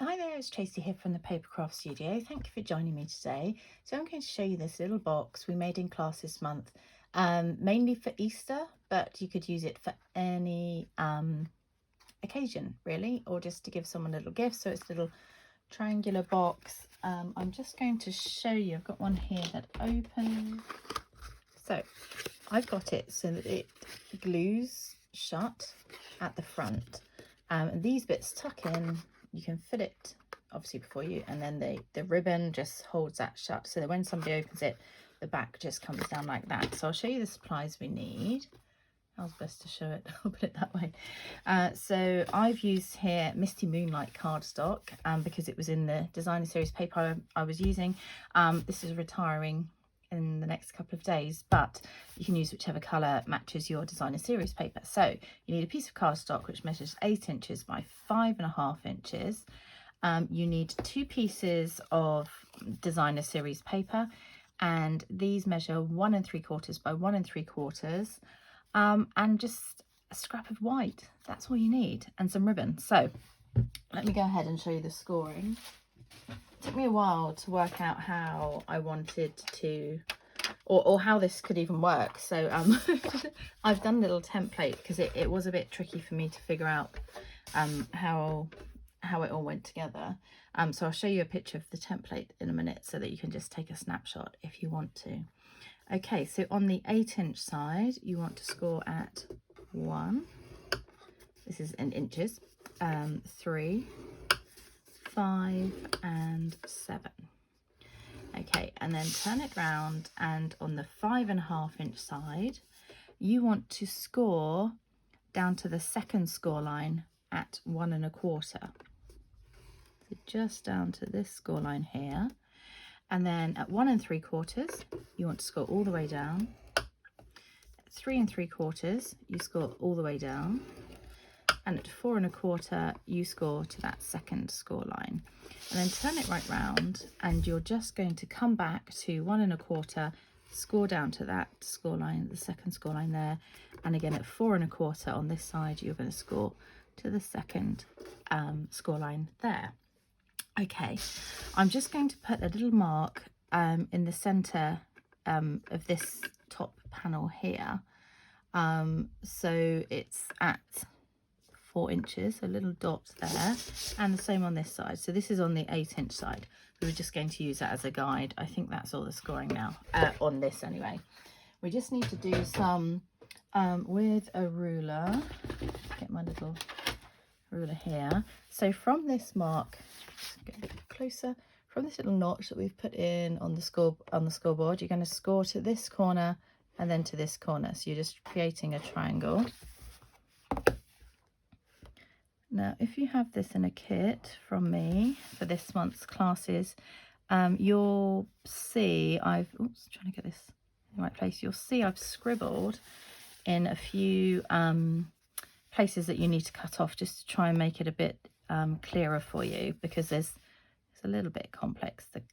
Hi there, it's Tracy here from the Papercraft Studio. Thank you for joining me today. So I'm going to show you this little box we made in class this month, mainly for Easter, but you could use it for any occasion really, or just to give someone a little gift. So it's a little triangular box. I'm just going to show you, I've got one here that opens. So I've got it so that it glues shut at the front, and these bits tuck in. You can fit it obviously before you, and then the ribbon just holds that shut so that when somebody opens it, the back just comes down like that. So I'll show you the supplies we need. How's best to show it? I'll put it that way. So I've used here Misty Moonlight cardstock because it was in the designer series paper I was using. This is retiring in the next couple of days, but you can use whichever colour matches your designer series paper. So you need a piece of cardstock which measures 8 inches by 5.5 inches. You need 2 pieces of designer series paper, and these measure 1 3/4 by 1 3/4, and just a scrap of white. That's all you need, and some ribbon. So let me go ahead and show you the scoring. It took me a while to work out how I wanted to, or how this could even work. So I've done a little template because it was a bit tricky for me to figure out how it all went together. So I'll show you a picture of the template in a minute so that you can just take a snapshot if you want to. Okay, so on the 8-inch side, you want to score at 1. This is in inches. 3, 5 and 7. Okay, and then turn it round, and on the 5.5-inch side you want to score down to the second score line at 1 1/4. So just down to this score line here, and then at 1 3/4 you want to score all the way down. At 3 3/4 you score all the way down, and at 4 1/4 you score to that second score line, and then turn it right round, and you're just going to come back to 1 1/4, score down to that score line, the second score line there, and again at 4 1/4 on this side you're going to score to the second score line there. Okay, I'm just going to put a little mark in the center of this top panel here, so it's at 4 inches, a little dot there, and the same on this side. So this is on the 8-inch side. We were just going to use that as a guide. I think that's all the scoring now, on this anyway. We just need to do some with a ruler. Get my little ruler here. So from this mark, just get a bit closer, from this little notch that we've put in on the scoreboard, you're going to score to this corner and then to this corner. So you're just creating a triangle. Now, if you have this in a kit from me for this month's classes, you'll see trying to get this in the right place. You'll see I've scribbled in a few places that you need to cut off, just to try and make it a bit clearer for you, because it's a little bit complex, the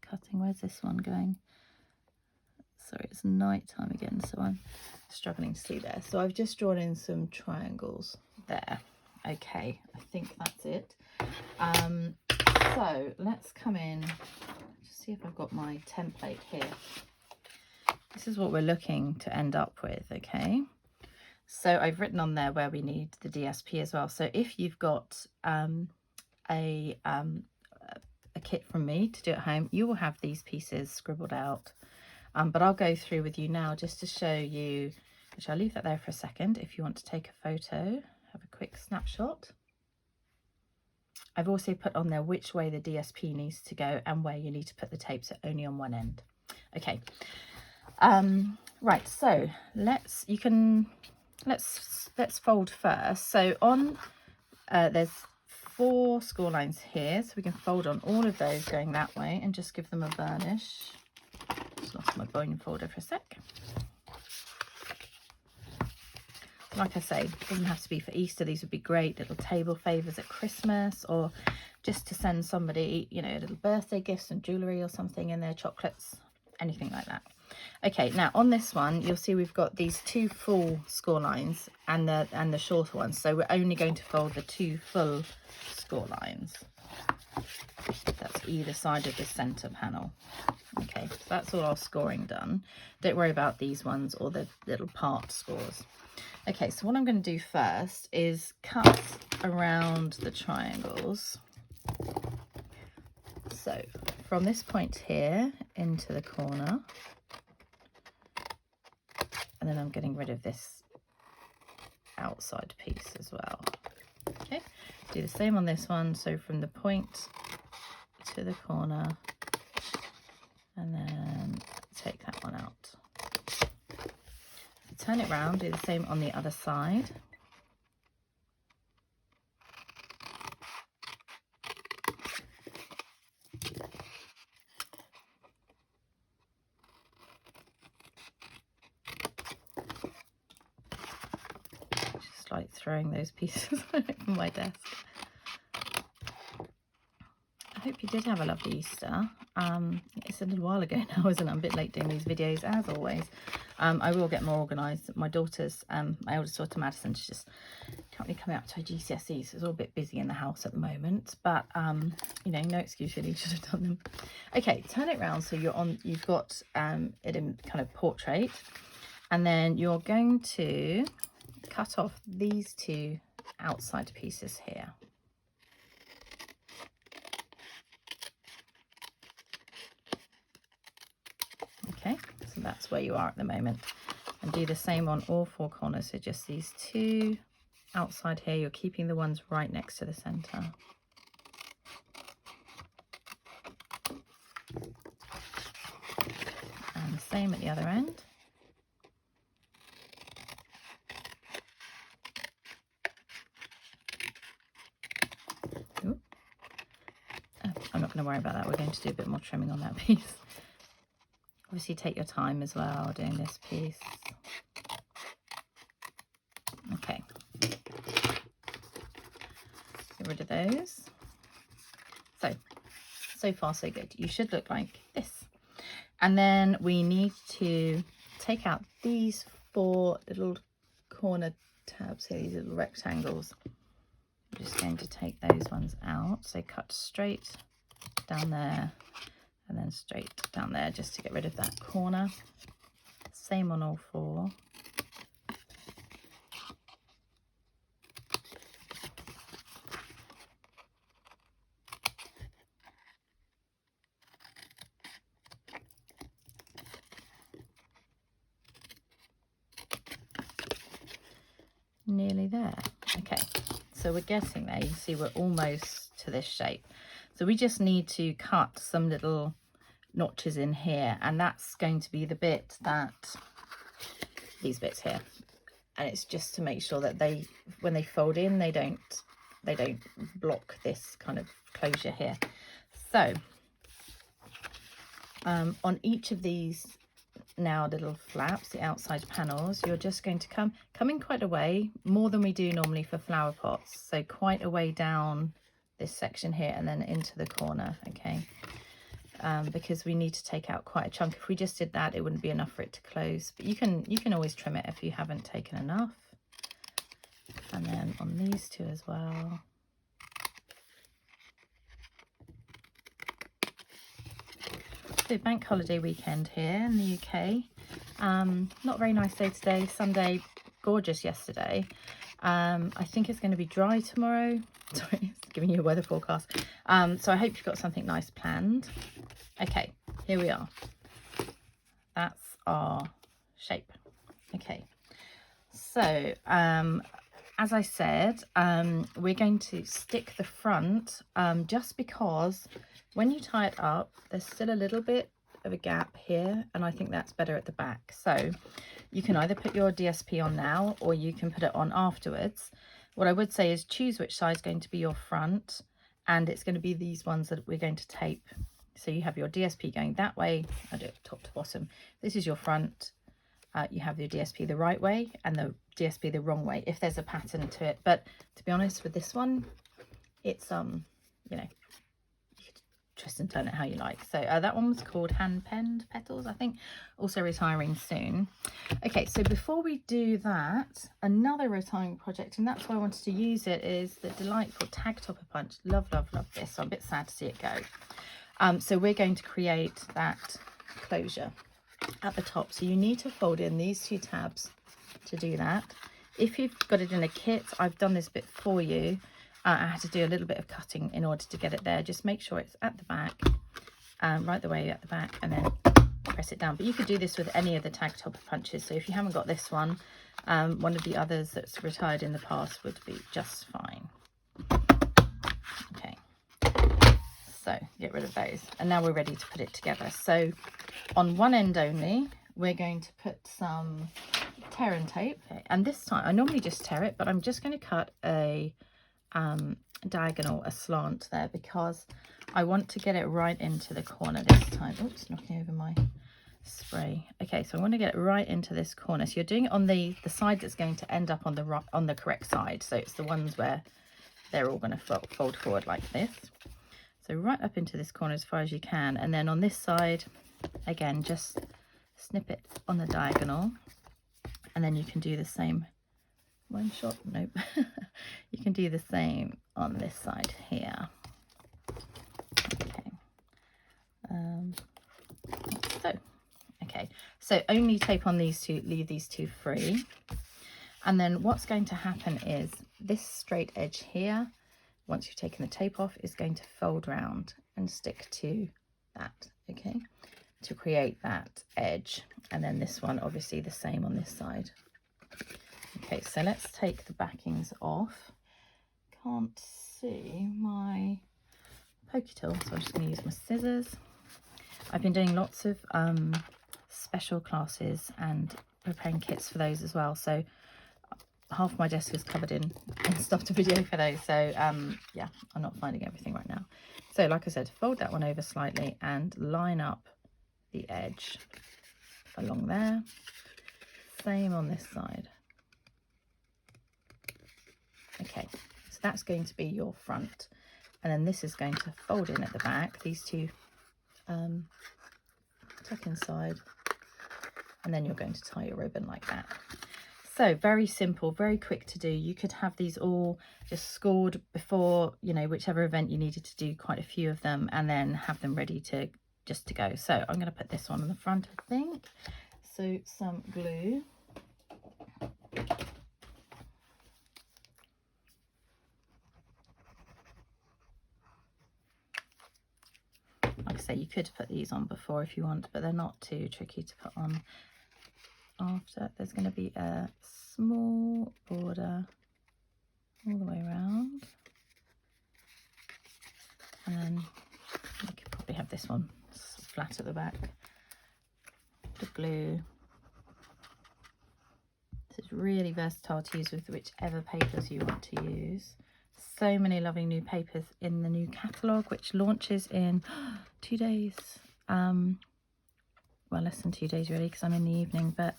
cutting. Where's this one going? Sorry, it's night time again, so I'm struggling to see there. So I've just drawn in some triangles there. Okay, I think that's it. So let's come in, just see if I've got my template here. This is what we're looking to end up with. Okay, so I've written on there where we need the DSP as well. So if you've got a kit from me to do at home, you will have these pieces scribbled out. But I'll go through with you now just to show you, which I'll leave that there for a second. If you want to take a photo, have a quick snapshot. I've also put on there which way the DSP needs to go and where you need to put the tape, so only on one end. Okay, right, so let's fold first. So on there's 4 score lines here, so we can fold on all of those going that way and just give them a burnish. Just lost my bone folder for a sec. Like I say, it doesn't have to be for Easter. These would be great little table favours at Christmas, or just to send somebody, you know, a little birthday gift, some jewellery or something in their chocolates, anything like that. Okay, now on this one, you'll see we've got these 2 full score lines and the shorter ones. So we're only going to fold the 2 full score lines. That's either side of the center panel. Okay, so that's all our scoring done. Don't worry about these ones or the little part scores. Okay, so what I'm going to do first is cut around the triangles. So from this point here into the corner, and then I'm getting rid of this outside piece as well. Okay, do the same on this one. So from the point to the corner, and then take that one out. Turn it round, do the same on the other side. Just like throwing those pieces over my desk. I hope you did have a lovely Easter. It's a little while ago now, isn't it? I'm a bit late doing these videos, as always. I will get more organised. My daughter's, my oldest daughter Madison, she's just currently coming up to her GCSEs, so it's all a bit busy in the house at the moment. But you know, no excuse really, should have done them. Okay, turn it round so you've got it in kind of portrait, and then you're going to cut off these 2 outside pieces here. Okay, so that's where you are at the moment, and do the same on all 4 corners. So just these 2 outside here, you're keeping the ones right next to the center. And the same at the other end. Ooh. Oh, I'm not going to worry about that. We're going to do a bit more trimming on that piece. Obviously take your time as well doing this piece. Okay, get rid of those. So far so good. You should look like this. And then we need to take out these 4 little corner tabs here, these little rectangles. I'm just going to take those ones out. So cut straight down there, and then straight down there, just to get rid of that corner. Same on all 4. Nearly there. Okay, so we're getting there. You can see we're almost to this shape. So we just need to cut some little notches in here, and that's going to be the bit that, these bits here, and it's just to make sure that they, when they fold in, they don't block this kind of closure here. So on each of these now little flaps, the outside panels, you're just going to come in quite a way, more than we do normally for flower pots. So quite a way down this section here and then into the corner. Okay, because we need to take out quite a chunk. If we just did that, it wouldn't be enough for it to close, but you can always trim it if you haven't taken enough. And then on these 2 as well. So bank holiday weekend here in the UK. Not a very nice day today. Sunday, gorgeous yesterday. I think it's going to be dry tomorrow. Sorry, it's giving you a weather forecast. So I hope you've got something nice planned. Okay, here we are. That's our shape. Okay, so as I said, we're going to stick the front just because when you tie it up, there's still a little bit of a gap here, and I think that's better at the back. So you can either put your DSP on now, or you can put it on afterwards. What I would say is choose which side is going to be your front, and it's going to be these ones that we're going to tape. So you have your DSP going that way. I do it top to bottom. This is your front. You have your DSP the right way and the DSP the wrong way, if there's a pattern to it. But to be honest with this one, it's you know, twist and turn it how you like. So that one was called Hand Penned Petals, I think, also retiring soon. Okay, so before we do that, another retiring project, and that's why I wanted to use it, is the delightful Tag Topper Punch. Love, love, love this. So I'm a bit sad to see it go. So we're going to create that closure at the top. So you need to fold in these 2 tabs to do that. If you've got it in a kit, I've done this bit for you. I had to do a little bit of cutting in order to get it there. Just make sure it's at the back, right the way at the back, and then press it down. But you could do this with any of the Tag Topper punches. So if you haven't got this one, one of the others that's retired in the past would be just fine. Okay, so get rid of those. And now we're ready to put it together. So on one end only, we're going to put some tear and tape. And this time, I normally just tear it, but I'm just going to cut a diagonal, a slant there, because I want to get it right into the corner this time. Oops, knocking over my spray. Okay, so I want to get it right into this corner. So you're doing it on the side that's going to end up on the correct side. So it's the ones where they're all going to fold forward like this. So right up into this corner as far as you can, and then on this side, again, just snip it on the diagonal, and then you can do the same. One shot, nope. You can do the same on this side here. Okay. So only tape on these 2, leave these 2 free. And then what's going to happen is this straight edge here, once you've taken the tape off, is going to fold round and stick to that, okay, to create that edge. And then this one, obviously the same on this side. Okay, so let's take the backings off. Can't see my pokey tool, so I'm just going to use my scissors. I've been doing lots of special classes and preparing kits for those as well, so half my desk is covered in stopped a video for those. So yeah, I'm not finding everything right now. So like I said, fold that one over slightly and line up the edge along there. Same on this side. Okay, so that's going to be your front, and then this is going to fold in at the back, these 2 tuck inside, and then you're going to tie your ribbon like that. So very simple, very quick to do. You could have these all just scored before, you know, whichever event you needed to do quite a few of them, and then have them ready to just to go. So I'm going to put this one on the front, I think. So some glue. Like I say, you could put these on before if you want, but they're not too tricky to put on after. There's going to be a small border all the way around, and then you could probably have this one flat at the back. The glue. This is really versatile to use with whichever papers you want to use. So many lovely new papers in the new catalogue, which launches in 2 days. Well, less than 2 days really, because I'm in the evening, but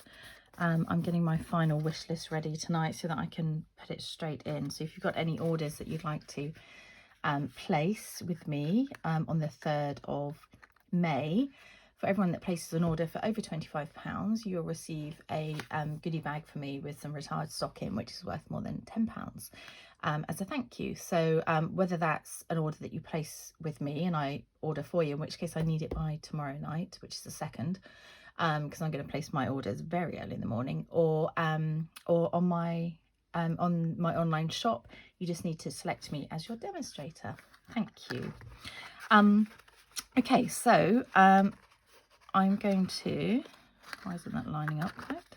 I'm getting my final wish list ready tonight so that I can put it straight in. So if you've got any orders that you'd like to place with me on the 3rd of May, for everyone that places an order for over £25, you'll receive a goodie bag for me with some retired stock in, which is worth more than £10 as a thank you. So whether that's an order that you place with me and I order for you, in which case I need it by tomorrow night, which is the 2nd, because I'm going to place my orders very early in the morning, or on my online shop, you just need to select me as your demonstrator. Thank you. Okay, so I'm going to, why isn't that lining up correct?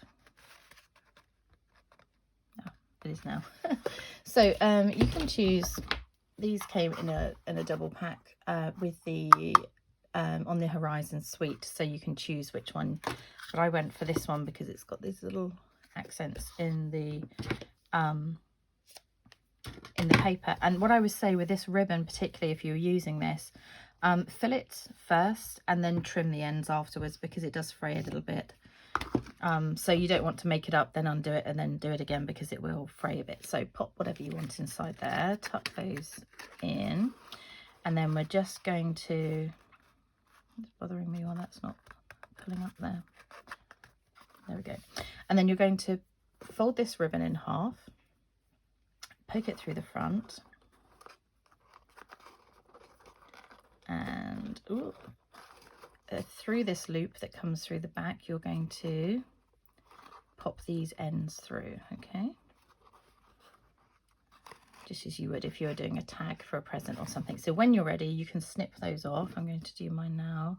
Oh, it is now. So you can choose, these came in a double pack with the on the Horizon suite, so you can choose which one, but I went for this one because it's got these little accents in the paper. And what I would say with this ribbon, particularly if you're using this, fill it first and then trim the ends afterwards, because it does fray a little bit. So you don't want to make it up, then undo it and then do it again, because it will fray a bit. So pop whatever you want inside there, tuck those in, And then we're just going to, it's bothering me while that's not pulling up there. There we go. And then you're going to fold this ribbon in half, poke it through the front, and through this loop that comes through the back, you're going to pop these ends through, okay? Just as you would if you were doing a tag for a present or something. So when you're ready, you can snip those off. I'm going to do mine now.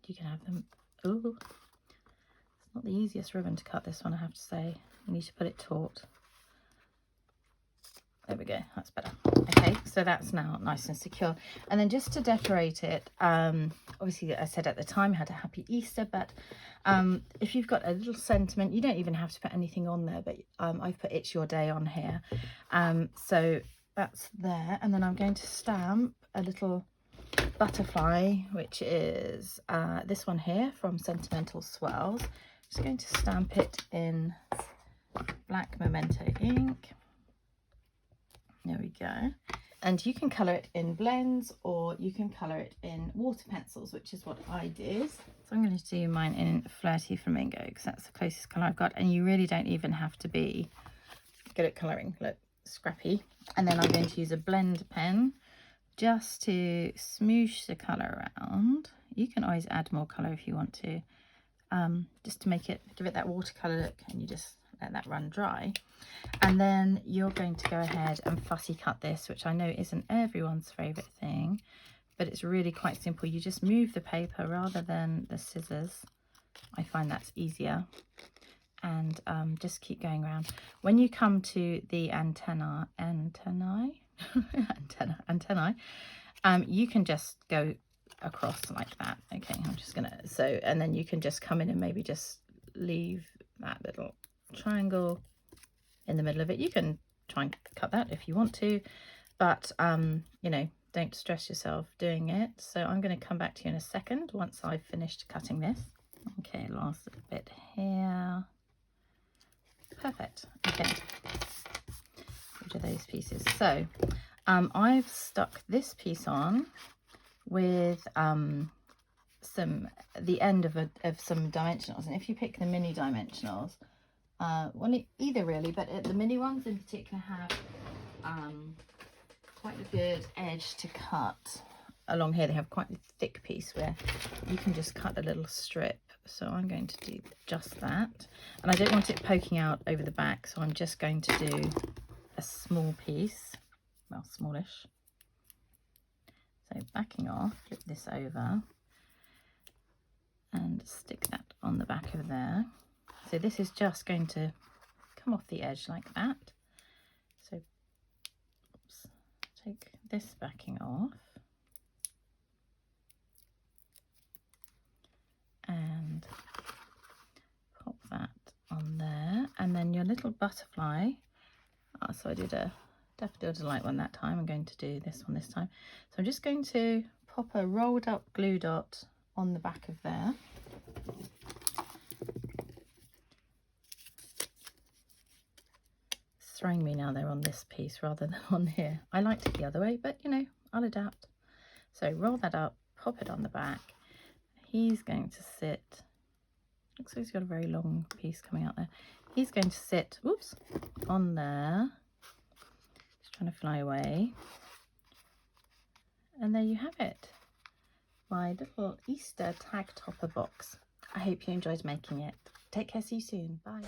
You can have them. Ooh, it's not the easiest ribbon to cut, this one, I have to say. You need to put it taut. There we go, that's better. Okay, so that's now nice and secure. And then just to decorate it, obviously I said at the time I had a happy Easter, but if you've got a little sentiment, you don't even have to put anything on there, but I've put It's Your Day on here. So that's there. And then I'm going to stamp a little butterfly, which is this one here from Sentimental Swirls. Just going to stamp it in black Memento ink. There we go. And you can colour it in blends, or you can colour it in water pencils, which is what I did. So I'm going to do mine in Flirty Flamingo because that's the closest colour I've got. And you really don't even have to be good at colouring. Look, scrappy. And then I'm going to use a blend pen just to smoosh the colour around. You can always add more colour if you want to, just to make it, give it that watercolour look, and you just let that run dry. And then you're going to go ahead and fussy cut this, which I know isn't everyone's favourite thing, but it's really quite simple. You just move the paper rather than the scissors. I find that's easier. And just keep going around. When you come to the antennae, you can just go across like that. Okay, I'm just gonna, and then you can just come in and maybe just leave that little triangle in the middle of it. You can try and cut that if you want to, but you know, don't stress yourself doing it. So I'm going to come back to you in a second once I've finished cutting this. Okay, last little bit here. Perfect. Okay, which are those pieces? So I've stuck this piece on with the end of some dimensionals, and if you pick the mini dimensionals, well, either really, but the mini ones in particular have quite a good edge to cut along here. They have quite a thick piece where you can just cut a little strip. So I'm going to do just that, and I don't want it poking out over the back, so I'm just going to do a small piece, well, smallish. So backing off, flip this over and stick that on the back of there. So this is just going to come off the edge like that. So oops, take this backing off and pop that on there, and then your little butterfly. So I did a daffodil delight one that time. I'm going to do this one this time. So I'm just going to pop a rolled up glue dot on the back of there. It's throwing me now they're on this piece rather than on here. I liked it the other way, but you know, I'll adapt. So roll that up, pop it on the back. He's going to sit, looks like he's got a very long piece coming out there. He's going to sit, whoops, on there. Just trying to fly away. And there you have it. My little Easter tag topper box. I hope you enjoyed making it. Take care, see you soon. Bye.